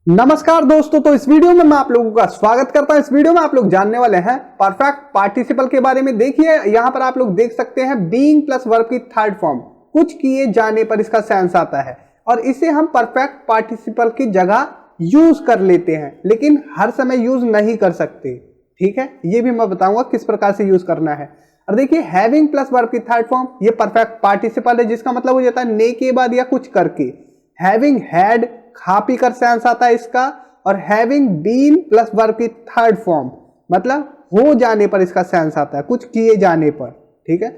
नमस्कार दोस्तों, तो इस वीडियो में मैं आप लोगों का स्वागत करता हूं। इस वीडियो में आप लोग जानने वाले हैं परफेक्ट पार्टिसिपल के बारे में। देखिए यहां पर आप लोग देख सकते हैं बीइंग प्लस वर्ब की थर्ड फॉर्म, कुछ किए जाने पर इसका सेंस आता है और इसे हम परफेक्ट पार्टिसिपल की जगह यूज कर लेते हैं, लेकिन हर समय यूज नहीं कर सकते। ठीक है, ये भी मैं बताऊंगा किस प्रकार से यूज करना है। और देखिए हैविंग प्लस वर्ब की थर्ड फॉर्म ये परफेक्ट पार्टिसिपल है, जिसका मतलब हो जाता है ने के बाद या कुछ करके। हैविंग हैड खा पी कर सेंस आता है इसका। और हैविंग बीन प्लस वर्ब की थर्ड फॉर्म मतलब हो जाने पर इसका सेंस आता है, कुछ किए जाने पर। ठीक है,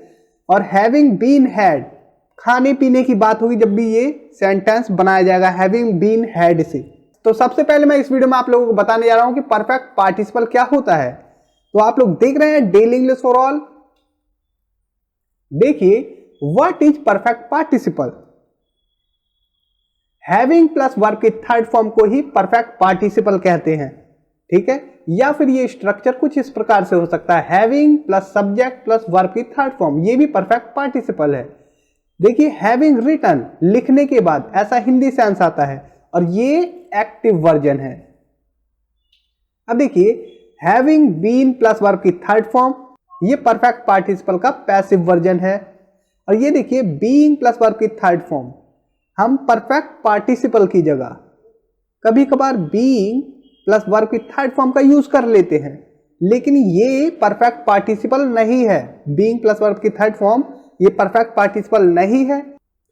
और हैविंग बीन हैड खाने पीने की बात होगी जब भी ये सेंटेंस बनाया जाएगा हैविंग बीन हैड से। तो सबसे पहले मैं इस वीडियो में आप लोगों को बताने जा रहा हूं कि परफेक्ट पार्टिसिपल क्या होता है। तो आप लोग देख रहे हैं डेली इंग्लिश फॉर ऑल। देखिए what is perfect participle. Having plus verb की थर्ड फॉर्म को ही परफेक्ट पार्टिसिपल कहते हैं। ठीक है, या फिर ये स्ट्रक्चर कुछ इस प्रकार से हो सकता है, having plus subject plus verb की थर्ड फॉर्म, ये भी परफेक्ट पार्टिसिपल है। देखिए हैविंग रिटन लिखने के बाद ऐसा हिंदी सेंस आता है और ये एक्टिव वर्जन है। अब देखिए हैविंग बीन प्लस वर्ब की थर्ड फॉर्म ये परफेक्ट पार्टिसिपल का पैसिव वर्जन है। और ये देखिए बीइंग प्लस वर्ब की थर्ड फॉर्म हम परफेक्ट पार्टिसिपल की जगह कभी कभार बीइंग प्लस वर्ब की थर्ड फॉर्म का यूज कर लेते हैं, लेकिन ये परफेक्ट पार्टिसिपल नहीं है। बीइंग प्लस वर्ब की थर्ड फॉर्म ये परफेक्ट पार्टिसिपल नहीं है।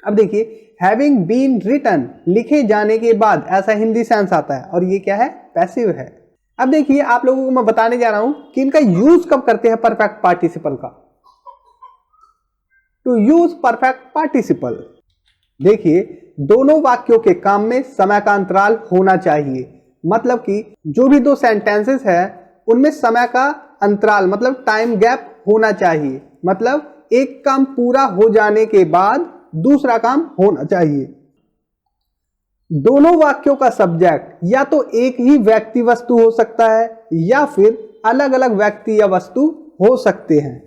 अब देखिए हैविंग बीन रिटन लिखे जाने के बाद ऐसा हिंदी सेंस आता है और ये क्या है, पैसिव है। अब देखिए आप लोगों को मैं बताने जा रहा हूं कि इनका यूज कब करते हैं परफेक्ट पार्टिसिपल का। टू यूज परफेक्ट पार्टिसिपल, देखिए दोनों वाक्यों के काम में समय का अंतराल होना चाहिए। मतलब कि जो भी दो सेंटेंसेस है उनमें समय का अंतराल मतलब टाइम गैप होना चाहिए। मतलब एक काम पूरा हो जाने के बाद दूसरा काम होना चाहिए। दोनों वाक्यों का सब्जेक्ट या तो एक ही व्यक्ति वस्तु हो सकता है या फिर अलग अलग व्यक्ति या वस्तु हो सकते हैं।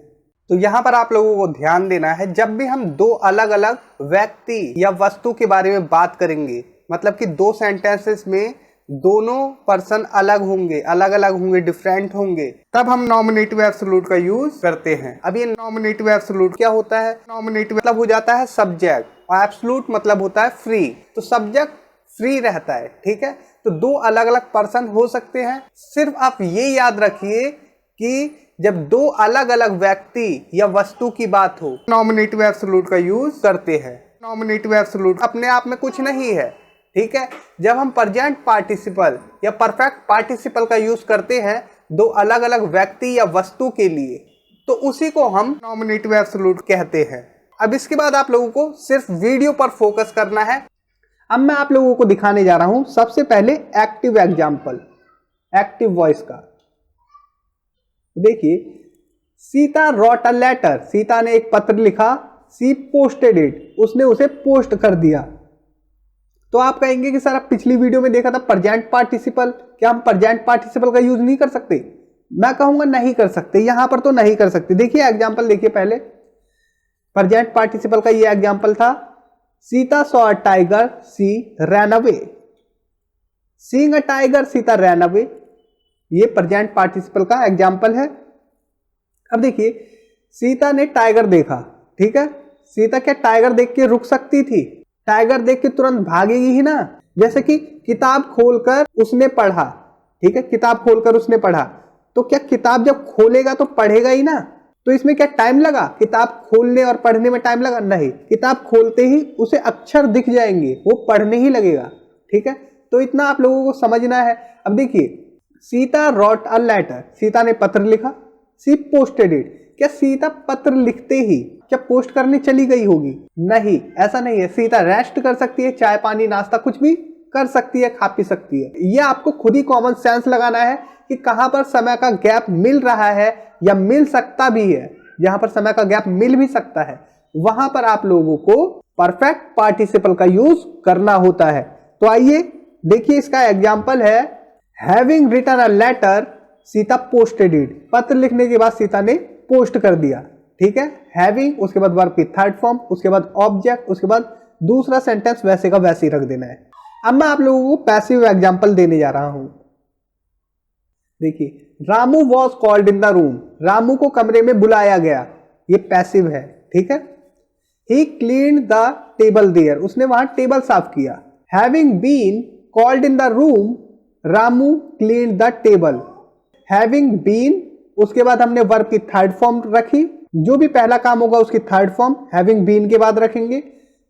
तो यहां पर आप लोगों को ध्यान देना है, जब भी हम दो अलग अलग व्यक्ति या वस्तु के बारे में बात करेंगे, मतलब कि दो सेंटेंसेस में दोनों पर्सन अलग होंगे, डिफरेंट होंगे, तब हम नॉमिनेटिव एब्सोल्यूट का यूज करते हैं। अब ये नॉमिनेटिव एब्सोल्यूट क्या होता है, नॉमिनेटिव मतलब हो जाता है सब्जेक्ट और एब्सोल्यूट मतलब होता है फ्री। तो सब्जेक्ट फ्री रहता है। ठीक है, तो दो अलग अलग पर्सन हो सकते हैं। सिर्फ आप ये याद रखिए कि जब दो अलग अलग व्यक्ति या वस्तु की बात हो नॉमिनेटिव एब्सोल्यूट का यूज करते हैं। नॉमिनेटिव एब्सोल्यूट अपने आप में कुछ नहीं है। ठीक है, जब हम प्रेजेंट पार्टिसिपल या परफेक्ट पार्टिसिपल का यूज करते हैं दो अलग अलग व्यक्ति या वस्तु के लिए, तो उसी को हम नॉमिनेटिव एब्सोल्यूट कहते हैं। अब इसके बाद आप लोगों को सिर्फ वीडियो पर फोकस करना है। अब मैं आप लोगों को दिखाने जा रहा हूं सबसे पहले एक्टिव एग्जाम्पल, एक्टिव वॉइस का। देखिए Sita wrote a letter, Sita ने एक पत्र लिखा। सी पोस्टेड इट, उसने उसे पोस्ट कर दिया। तो आप कहेंगे कि सर आप पिछली वीडियो में देखा था प्रेजेंट पार्टिसिपल, क्या हम प्रेजेंट पार्टिसिपल का यूज नहीं कर सकते? मैं कहूंगा नहीं कर सकते, यहां पर तो नहीं कर सकते। देखिए एग्जाम्पल देखिए, पहले प्रेजेंट पार्टिसिपल का ये एग्जाम्पल था, Sita saw a tiger, she ran away. Seeing a tiger, Sita ran away, ये प्रेजेंट पार्टिसिपल का एग्जाम्पल है। अब देखिए सीता ने टाइगर देखा। ठीक है, सीता क्या टाइगर देख के रुक सकती थी? टाइगर देख के तुरंत भागेगी ही ना। जैसे कि किताब खोलकर उसने पढ़ा। ठीक है, किताब खोलकर उसने पढ़ा, तो क्या किताब जब खोलेगा तो पढ़ेगा ही ना। तो इसमें क्या टाइम लगा? किताब खोलने और पढ़ने में टाइम लगा? नहीं, किताब खोलते ही उसे अक्षर दिख जाएंगे, वो पढ़ने ही लगेगा। ठीक है, तो इतना आप लोगों को समझना है। अब देखिए Sita wrote a letter, Sita ने पत्र लिखा। सी पोस्टेड इट, क्या सीता पत्र लिखते ही क्या पोस्ट करने चली गई होगी? नहीं, ऐसा नहीं है। सीता रेस्ट कर सकती है, चाय पानी नाश्ता कुछ भी कर सकती है, खा पी सकती है। ये आपको खुद ही कॉमन सेंस लगाना है कि कहां पर समय का गैप मिल रहा है या मिल सकता भी है। जहां पर समय का गैप मिल भी सकता है वहां पर आप लोगों को परफेक्ट पार्टिसिपल का यूज करना होता है। तो आइए देखिए, इसका एग्जाम्पल है having written a letter, Sita posted it. पत्र लिखने के बाद सीता ने पोस्ट कर दिया। ठीक है, हैविंग, उसके बाद वर्ब की थर्ड फॉर्म, उसके बाद ऑब्जेक्ट, उसके बाद दूसरा सेंटेंस वैसे का वैसे ही रख देना है। अब मैं आप लोगों को पैसिव एग्जांपल देने जा रहा हूं। देखिए, Ramu was called in the room, Ramu को कमरे में बुलाया गया, ये पैसिव है, ठीक है। He cleaned the table there, उसने वहां टेबल साफ किया। Having been called in the room, Ramu cleaned the table. Having been, उसके बाद हमने वर्ब की थर्ड फॉर्म रखी, जो भी पहला काम होगा उसकी थर्ड फॉर्म हैविंग बीन के बाद रखेंगे।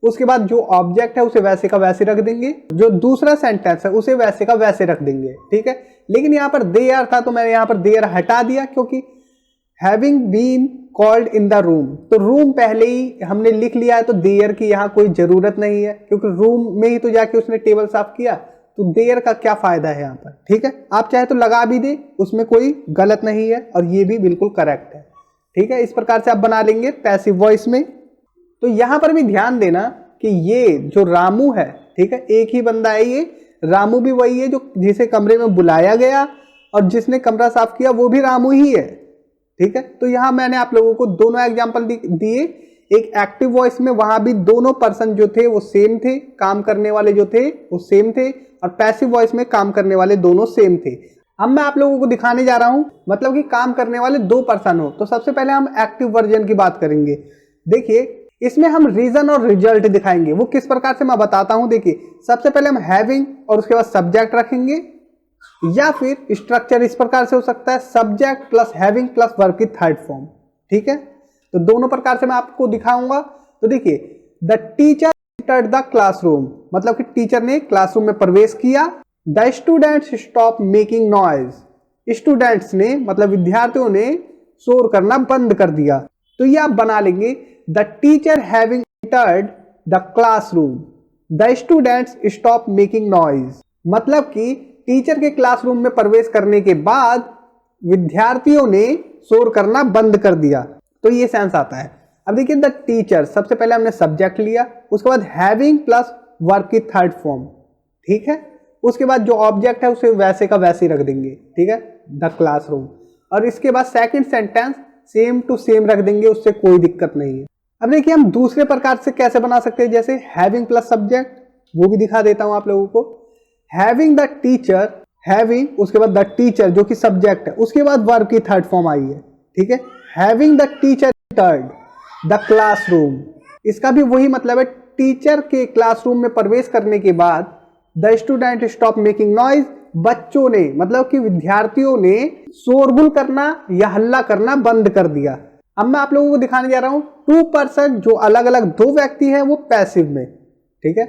उसके बाद जो ऑब्जेक्ट है उसे वैसे का वैसे रख देंगे, जो दूसरा सेंटेंस है उसे वैसे का वैसे रख देंगे, ठीक है। लेकिन यहाँ पर देयर था तो मैंने यहाँ पर देयर हटा दिया, क्योंकि having been called in the room, तो रूम पहले ही हमने लिख लिया है, तो देयर की यहाँ कोई जरूरत नहीं है, क्योंकि रूम में ही तो जाके उसने टेबल साफ किया, तो देयर का क्या फायदा है यहाँ पर, ठीक है। आप चाहे तो लगा भी दे, उसमें कोई गलत नहीं है और ये भी बिल्कुल करेक्ट है, ठीक है। इस प्रकार से आप बना लेंगे पैसिव वॉइस में। तो यहां पर भी ध्यान देना कि ये जो रामू है, ठीक है, एक ही बंदा है, ये रामू भी वही है जो जिसे कमरे में बुलाया गया, और जिसने कमरा साफ किया वो भी रामू ही है, ठीक है। तो यहां मैंने आप लोगों को दोनों एग्जांपल दिए। एक एक्टिव वॉइस में वहां भी दोनों पर्सन जो थे वो सेम थे, काम करने वाले जो थे वो सेम थे, और पैसिव वॉइस में काम करने वाले दोनों सेम थे। अब मैं आप लोगों को दिखाने जा रहा हूं, मतलब कि काम करने वाले दो पर्सन हो। तो सबसे पहले हम एक्टिव वर्जन की बात करेंगे। देखिए, इसमें हम रीजन और रिजल्ट दिखाएंगे, वो किस प्रकार से मैं बताता हूं। देखिए, सबसे पहले हम हैविंग और उसके बाद सब्जेक्ट रखेंगे, या फिर स्ट्रक्चर इस प्रकार से हो सकता है, subject plus having plus verb की थर्ड फॉर्म, ठीक है। तो दोनों प्रकार से मैं आपको दिखाऊंगा। तो देखिए, the teacher entered the classroom, मतलब कि टीचर ने क्लासरूम में प्रवेश किया। The students stop making noise, students ने मतलब विद्यार्थियों ने शोर करना बंद कर दिया। तो ये आप बना लेंगे, the teacher having entered the classroom, the students stop making noise, मतलब कि टीचर के क्लासरूम में प्रवेश करने के बाद विद्यार्थियों ने शोर करना बंद कर दिया। तो ये सेंस आता है। अब देखिए, द टीचर, सबसे पहले हमने सब्जेक्ट लिया, उसके बाद हैविंग प्लस वर्ब की थर्ड फॉर्म, ठीक है। उसके बाद जो ऑब्जेक्ट है उसे वैसे का वैसे रख देंगे, ठीक है, द क्लासरूम। और इसके बाद second sentence same to same रख देंगे, उससे कोई दिक्कत नहीं है। अब देखिए, हम दूसरे प्रकार से कैसे बना सकते हैं, जैसे हैविंग प्लस सब्जेक्ट, वो भी दिखा देता हूं आप लोगों को। हैविंग द टीचर, हैविंग उसके बाद द टीचर जो कि सब्जेक्ट है, उसके बाद वर्ब की थर्ड फॉर्म आई है, ठीक है। Having the teacher entered the classroom, इसका भी वही मतलब है, टीचर के क्लासरूम में प्रवेश करने के बाद the student stop making noise, बच्चों ने मतलब कि विद्यार्थियों ने शोरगुल करना या हल्ला करना बंद कर दिया। अब मैं आप लोगों को दिखाने जा रहा हूं टू पर्सन, जो अलग अलग दो व्यक्ति हैं वो पैसिव में, ठीक है।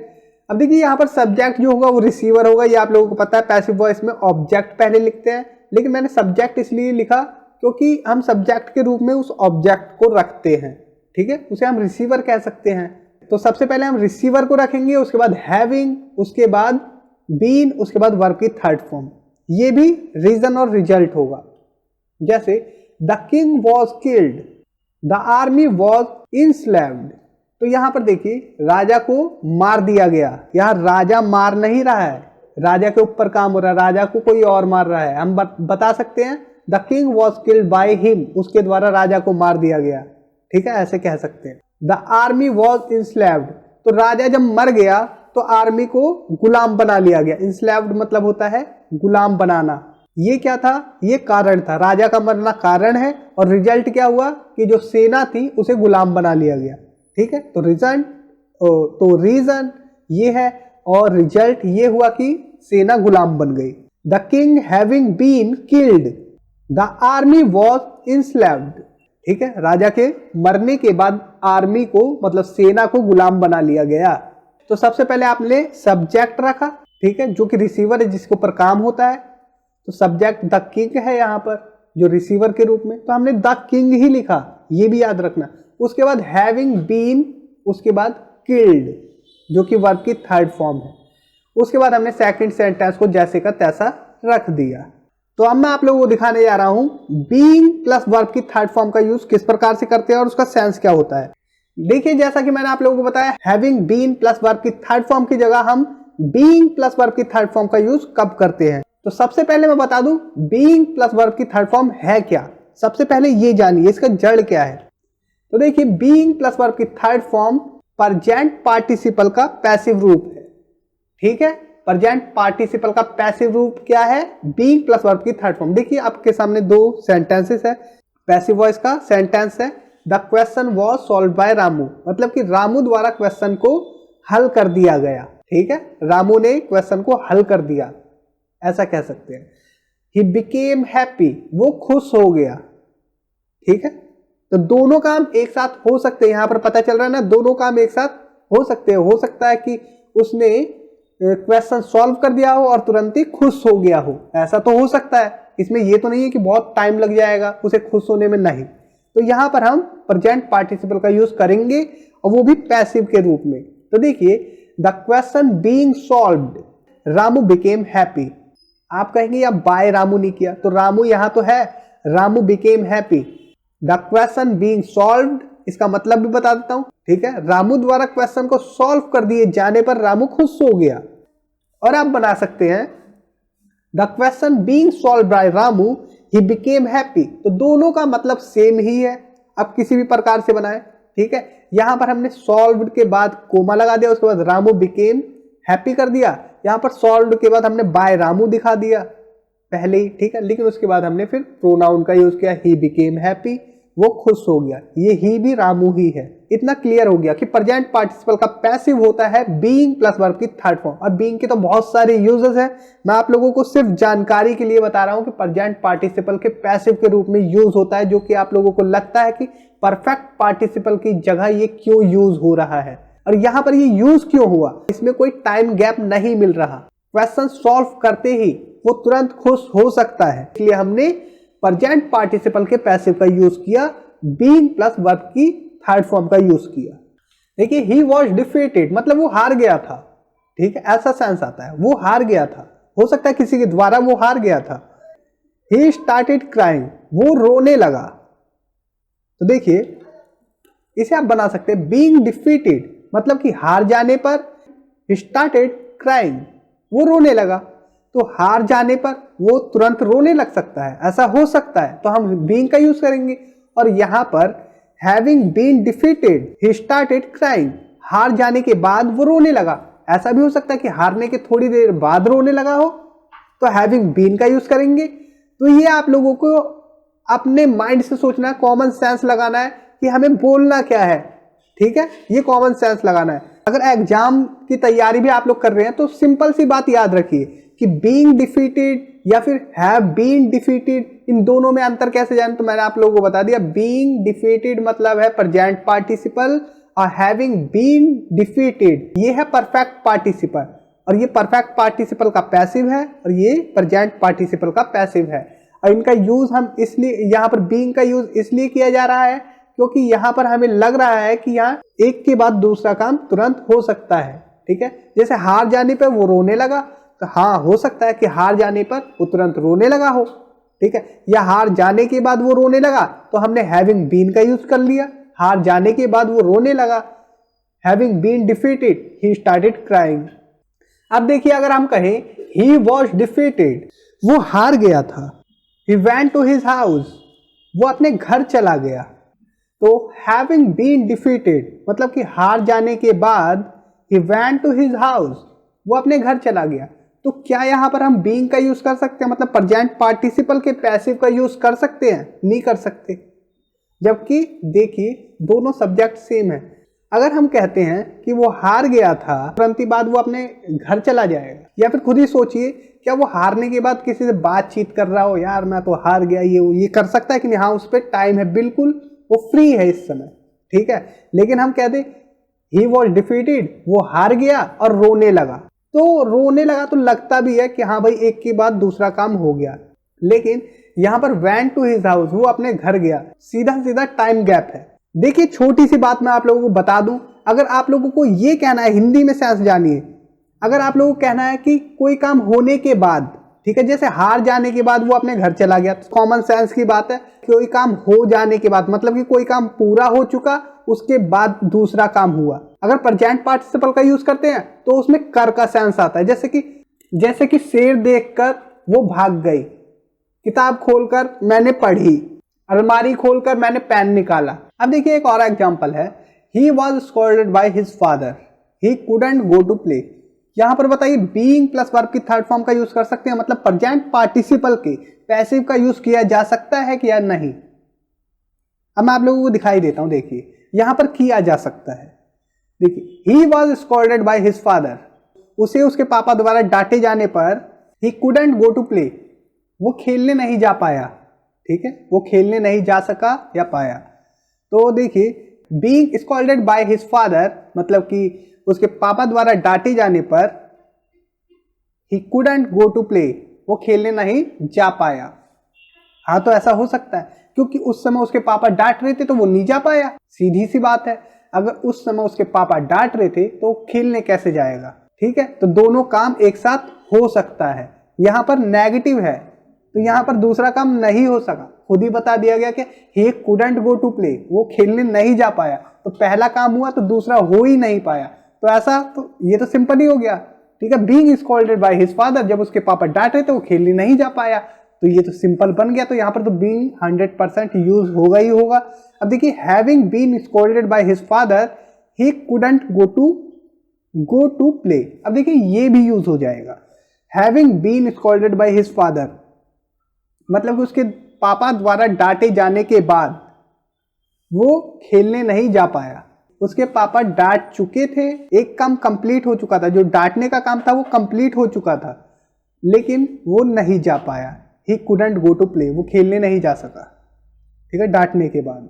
अब देखिए, यहां पर सब्जेक्ट जो होगा वो रिसीवर होगा, ये आप लोगों को पता है। पैसिव वॉइस में ऑब्जेक्ट पहले लिखते हैं, लेकिन मैंने सब्जेक्ट इसलिए लिखा क्योंकि हम सब्जेक्ट के रूप में उस ऑब्जेक्ट को रखते हैं, ठीक है, उसे हम रिसीवर कह सकते हैं। तो सबसे पहले हम रिसीवर को रखेंगे, उसके बाद हैविंग, उसके बाद बीन, उसके बाद वर्ब की थर्ड फॉर्म। ये भी रीजन और रिजल्ट होगा। जैसे the king was killed, the army was enslaved, तो यहां पर देखिए, राजा को मार दिया गया। यहां राजा मार नहीं रहा है, राजा के ऊपर काम हो रहा है, राजा को कोई और मार रहा है। हम बता सकते हैं the king was killed by him, उसके द्वारा राजा को मार दिया गया, ठीक है, ऐसे कह सकते हैं। द आर्मी वॉज इंस्लेव्ड, तो राजा जब मर गया तो आर्मी को गुलाम बना लिया गया। इंस्लेव्ड मतलब होता है गुलाम बनाना। ये क्या था, ये कारण था, राजा का मरना कारण है, और रिजल्ट क्या हुआ कि जो सेना थी उसे गुलाम बना लिया गया, ठीक है। तो रीजन ये है, और रिजल्ट ये हुआ कि सेना गुलाम बन गई। The king having been killed, the army was enslaved, ठीक है, राजा के मरने के बाद आर्मी को मतलब सेना को गुलाम बना लिया गया। तो सबसे पहले आपने सब्जेक्ट रखा, ठीक है, जो कि रिसीवर है, जिसके ऊपर काम होता है। तो सब्जेक्ट द किंग है यहाँ पर जो रिसीवर के रूप में, तो हमने द किंग ही लिखा, ये भी याद रखना। उसके बाद हैविंग बीन, उसके बाद किल्ड जो कि वर्ब की थर्ड फॉर्म है। उसके बाद हमने सेकंड सेंटेंस को जैसे का तैसा रख दिया। तो अब मैं आप लोगों को दिखाने जा रहा हूं बीइंग प्लस वर्ब की थर्ड फॉर्म का यूज किस प्रकार से करते हैं और उसका सेंस क्या होता है। देखिए, जैसा कि मैंने आप लोगों को बताया, हैविंग बीन प्लस वर्ब की थर्ड फॉर्म की जगह हम बीइंग प्लस वर्ब की थर्ड फॉर्म का यूज कब करते हैं। तो सबसे पहले मैं बता दूं बीइंग प्लस वर्ब की थर्ड फॉर्म है क्या। सबसे पहले ये जानिए इसका जड़ क्या है। तो देखिए, बीइंग प्लस वर्ब की थर्ड फॉर्म प्रेजेंट पार्टिसिपल का पैसिव रूप है, ठीक है। प्रेजेंट पार्टिसिपल का पैसिव रूप क्या है, बीइंग प्लस वर्ब की थर्ड फॉर्म। देखिए आपके सामने दो सेंटेंसेस है, पैसिव वॉइस का सेंटेंस है the question was solve by Ramu, मतलब कि रामू द्वारा क्वेश्चन को हल कर दिया गया। ठीक है, रामू ने क्वेश्चन को हल कर दिया, ऐसा कह सकते हैं। ही बिकेम हैप्पी, वो खुश हो गया। ठीक है, तो दोनों काम एक साथ हो सकते हैं, यहां पर पता चल रहा है ना, दोनों काम एक साथ हो सकते हैं। हो सकता है कि उसने क्वेश्चन सॉल्व कर दिया हो और तुरंत ही खुश हो गया हो, ऐसा तो हो सकता है। इसमें ये तो नहीं है कि बहुत टाइम लग जाएगा उसे खुश होने में, नहीं। तो यहां पर हम प्रेजेंट पार्टिसिपल का यूज करेंगे और वो भी पैसिव के रूप में। तो देखिए the question being solved, Ramu became happy. आप कहेंगे या बाय रामू नहीं किया, तो रामू यहां तो है, Ramu became happy. The question being solved, इसका मतलब भी बता देता हूं। ठीक है, रामू द्वारा क्वेश्चन को सॉल्व कर दिए जाने पर रामू खुश हो गया। और आप बना सकते हैं the question being solve by Ramu he became happy, तो दोनों का मतलब सेम ही है, आप किसी भी प्रकार से बनाए। ठीक है, यहां पर हमने सॉल्व के बाद कोमा लगा दिया, उसके बाद रामू बिकेम हैप्पी कर दिया। यहां पर सॉल्व के बाद हमने बाय रामू दिखा दिया पहले ही। ठीक है, लेकिन उसके बाद हमने फिर प्रोनाउन का यूज किया, ही बिकेम हैप्पी, वो खुश हो गया। ये ही भी रामू ही है। इतना क्लियर हो गया कि प्रेजेंट पार्टिसिपल का पैसिव होता है बीइंग प्लस वर्ब की थर्ड फॉर्म। और बीइंग के तो बहुत सारे यूजेस हैं, मैं आप लोगों को सिर्फ जानकारी के लिए बता रहा हूं कि प्रेजेंट पार्टिसिपल के पैसिव के रूप में यूज होता है, जो कि आप लोगों को लगता है कि परफेक्ट पार्टिसिपल की जगह ये क्यों यूज हो रहा है और यहां पर ये यूज क्यों हुआ। इसमें कोई टाइम गैप नहीं मिल रहा, क्वेश्चन सॉल्व करते ही वो तुरंत खुश हो सकता है, इसलिए हमने प्रेजेंट पार्टिसिपल के पैसिव का यूज किया, बीइंग प्लस वर्ब की थर्ड फॉर्म का यूज किया। देखिए ही वॉज डिफीटेड, मतलब वो हार गया था। ठीक है, ऐसा सेंस आता है, वो हार गया था, हो सकता है किसी के द्वारा वो हार गया था। ही स्टार्टेड क्राइंग, वो रोने लगा। तो देखिए इसे आप बना सकते हैं बीइंग डिफीटेड, मतलब कि हार जाने पर स्टार्टेड क्राइंग, वो रोने लगा। तो हार जाने पर वो तुरंत रोने लग सकता है, ऐसा हो सकता है, तो हम बीइंग का यूज करेंगे। और यहां पर having been defeated he started crying, हार जाने के बाद वो रोने लगा। ऐसा भी हो सकता है कि हारने के थोड़ी देर बाद रोने लगा हो, तो हैविंग बीन का यूज करेंगे। तो ये आप लोगों को अपने माइंड से सोचना है, कॉमन सेंस लगाना है कि हमें बोलना क्या है। ठीक है, ये कॉमन सेंस लगाना है। अगर एग्जाम की तैयारी भी आप लोग कर रहे हैं तो सिंपल सी बात याद रखिए कि बीइंग डिफीटेड या फिर हैव बीन डिफीटेड, इन दोनों में अंतर कैसे जाने, तो मैंने आप लोगों को बता दिया। बीइंग डिफीटेड मतलब है प्रेजेंट पार्टिसिपल और हैविंग बीन डिफीटेड ये है परफेक्ट पार्टिसिपल, और ये परफेक्ट पार्टिसिपल का पैसिव है और ये प्रेजेंट पार्टिसिपल का पैसिव है। और इनका यूज हम इसलिए यहाँ पर बीइंग का यूज इसलिए किया जा रहा है क्योंकि यहाँ पर हमें लग रहा है कि यहाँ एक के बाद दूसरा काम तुरंत हो सकता है। ठीक है, जैसे हार जाने पर वो रोने लगा, तो हाँ हो सकता है कि हार जाने पर वो तुरंत रोने लगा हो। ठीक है, या हार जाने के बाद वो रोने लगा तो हमने हैविंग बीन का यूज कर लिया, हार जाने के बाद वो रोने लगा, having been defeated he started crying. अब देखिए अगर हम कहें ही वॉज डिफीटेड, वो हार गया था, he went to his house, वो अपने घर चला गया। तो हैविंग बीन डिफीटेड मतलब कि हार जाने के बाद he went to his house, वो अपने घर चला गया। तो क्या यहां पर हम बीइंग का यूज कर सकते हैं, मतलब प्रेजेंट पार्टिसिपल के पैसिव का यूज कर सकते हैं? नहीं कर सकते, जबकि देखिए दोनों सब्जेक्ट सेम है। अगर हम कहते हैं कि वो हार गया था, तुरंत ही बाद वो अपने घर चला जाएगा, या फिर खुद ही सोचिए क्या वो हारने के बाद किसी से बातचीत कर रहा हो, यार मैं तो हार गया, ये कर सकता है कि नहीं? हाँ, उस पर टाइम है, बिल्कुल वो फ्री है इस समय। ठीक है, लेकिन हम कहते ही वॉज डिफीटेड, वो हार गया और रोने लगा, तो रोने लगा तो लगता भी है कि हाँ भाई एक के बाद दूसरा काम हो गया। लेकिन यहां पर वेंट टू हिज हाउस, वो अपने घर गया, सीधा सीधा टाइम गैप है। देखिए छोटी सी बात मैं आप लोगों को बता दूं, अगर आप लोगों को ये कहना है, हिंदी में सेंस जानिए, अगर आप लोगों को कहना है कि कोई काम होने के बाद, ठीक है, जैसे हार जाने के बाद वो अपने घर चला गया, तो कॉमन सेंस की बात है, कोई काम हो जाने के बाद मतलब कि कोई काम पूरा हो चुका उसके बाद दूसरा काम हुआ। अगर प्रेजेंट पार्टिसिपल का यूज करते हैं तो उसमें कर का सेंस आता है, जैसे कि शेर देखकर वो भाग गई, किताब खोलकर मैंने पढ़ी, अलमारी खोलकर मैंने पेन निकाला। अब देखिए एक और एग्जांपल है, he was scolded by his father, he couldn't go to play. यहां पर बताइए बीइंग प्लस वर्ब की थर्ड फॉर्म का यूज कर सकते हैं, मतलब प्रेजेंट पार्टिसिपल के पैसिव का यूज किया जा सकता है कि या नहीं। अब मैं आप लोगों को दिखाई देता हूं, देखिए यहां पर किया जा सकता है। देखिए he was scolded by his father, उसे उसके पापा द्वारा डांटे जाने पर he couldn't go to play, वो खेलने नहीं जा पाया। ठीक है, वो खेलने नहीं जा सका या पाया। तो देखिए being scolded by his father मतलब कि उसके पापा द्वारा डांटे जाने पर he couldn't go to play, वो खेलने नहीं जा पाया। हाँ तो ऐसा हो सकता है क्योंकि उस समय उसके पापा डांट रहे थे तो वो नहीं जा पाया, सीधी सी बात है। अगर उस समय उसके पापा डांट रहे थे तो खेलने कैसे जाएगा। ठीक है, तो दोनों काम एक साथ हो सकता है। यहां पर नेगेटिव है तो यहां पर दूसरा काम नहीं हो सका, खुद ही बता दिया गया कि he couldn't go to play, वो खेलने नहीं जा पाया। तो पहला काम हुआ तो दूसरा हो ही नहीं पाया, तो ऐसा तो ये तो सिंपल ही हो गया। ठीक है, being scolded by his father, जब उसके पापा डांट रहे थे वो खेलने नहीं जा पाया, तो ये तो सिंपल बन गया। तो यहां पर तो बीइंग 100% यूज होगा ही होगा। अब देखिए having been scolded by his father he couldn't go to play, अब देखिए ये भी यूज हो जाएगा। Having been scolded by his father मतलब कि उसके पापा द्वारा डांटे जाने के बाद वो खेलने नहीं जा पाया। उसके पापा डांट चुके थे, एक काम कंप्लीट हो चुका था, जो डांटने का काम था वो कंप्लीट हो चुका था, लेकिन वो नहीं जा पाया। He couldn't go to play, वो खेलने नहीं जा सका। ठीक है, डांटने के बाद।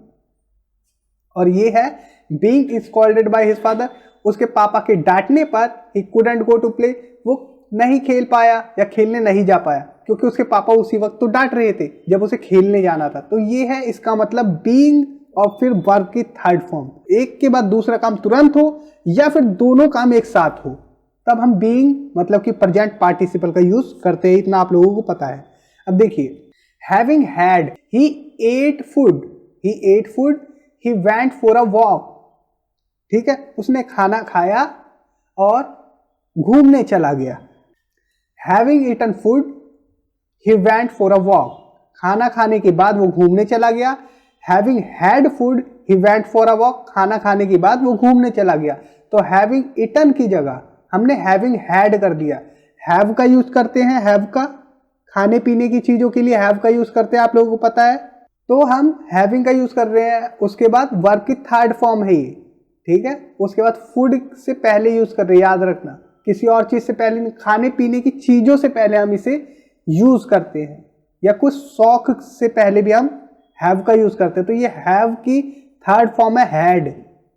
और ये है being scolded by his father, उसके पापा के डांटने पर he couldn't go to play, वो नहीं खेल पाया या खेलने नहीं जा पाया क्योंकि उसके पापा उसी वक्त तो डांट रहे थे जब उसे खेलने जाना था। तो ये है इसका मतलब बीइंग और फिर वर्ब की थर्ड फॉर्म, एक के बाद दूसरा काम तुरंत हो या फिर दोनों काम एक साथ हो, तब हम बीइंग मतलब कि प्रेजेंट पार्टिसिपल का यूज करते हैं। इतना आप लोगों को पता है। अब देखिए having had he ate food he went for a walk. ठीक है, उसने खाना खाया और घूमने चला गया। Having eaten food he went for a walk, खाना खाने के बाद वो घूमने चला गया। Having had food he went for a walk, खाना खाने के बाद वो घूमने चला गया। तो हैविंग ईटन की जगह हमने हैविंग हैड कर दिया। हैव का यूज करते हैं, हैव का खाने पीने की चीजों के लिए हैव का यूज करते हैं, आप लोगों को पता है। तो हम हैविंग का यूज कर रहे हैं, उसके बाद वर्ब की थर्ड फॉर्म है ये। ठीक है, उसके बाद फूड से पहले यूज कर रहे हैं, याद रखना, किसी और चीज से पहले नहीं, खाने पीने की चीजों से पहले हम इसे यूज करते हैं, या कुछ शौक से पहले भी हम हैव का यूज करते हैं। तो ये हैव की थर्ड फॉर्म है हैड।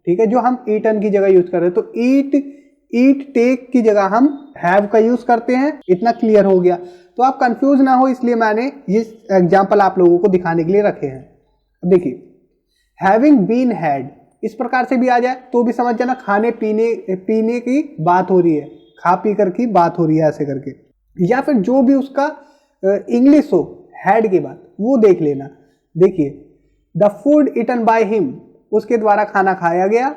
ठीक है, जो हम ईटन की जगह यूज कर रहे हैं। तो ईट टेक की जगह हम हैव का यूज करते हैं। इतना क्लियर हो गया। तो आप कंफ्यूज ना हो इसलिए मैंने ये एग्जांपल आप लोगों को दिखाने के लिए रखे हैं। अब देखिए हैविंग बीन हैड इस प्रकार से भी आ जाए तो भी समझ जाना खाने पीने की बात हो रही है, खा पी कर की बात हो रही है ऐसे करके, या फिर जो भी उसका इंग्लिश हो हैड के बाद वो देख लेना। देखिए the food eaten by him, उसके द्वारा खाना खाया गया।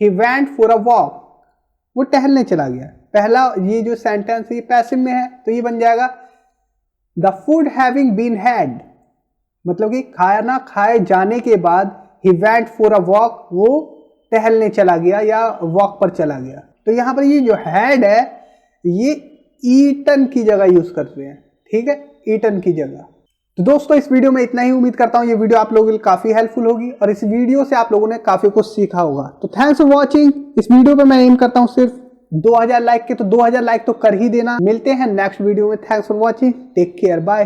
ही वेंट फॉर अ वॉक, वो टहलने चला गया। पहला ये जो सेंटेंस है पैसिव में है तो ये बन जाएगा the food having been had, मतलब कि खाना खाए जाने के बाद he went for a walk, वो टहलने चला गया या वॉक पर चला गया। तो यहां पर ये जो हैड है ये ईटन की जगह यूज करते हैं। ठीक है, ईटन की जगह। तो दोस्तों इस वीडियो में इतना ही। उम्मीद करता हूं ये वीडियो आप लोगों के लिए काफी हेल्पफुल होगी और इस वीडियो से आप लोगों ने काफी कुछ सीखा होगा। तो थैंक्स फॉर वॉचिंग। इस वीडियो पे मैं एम करता हूं सिर्फ 2000 लाइक के, तो 2000 लाइक तो कर ही देना। मिलते हैं नेक्स्ट वीडियो में। Thanks for watching, take care, bye.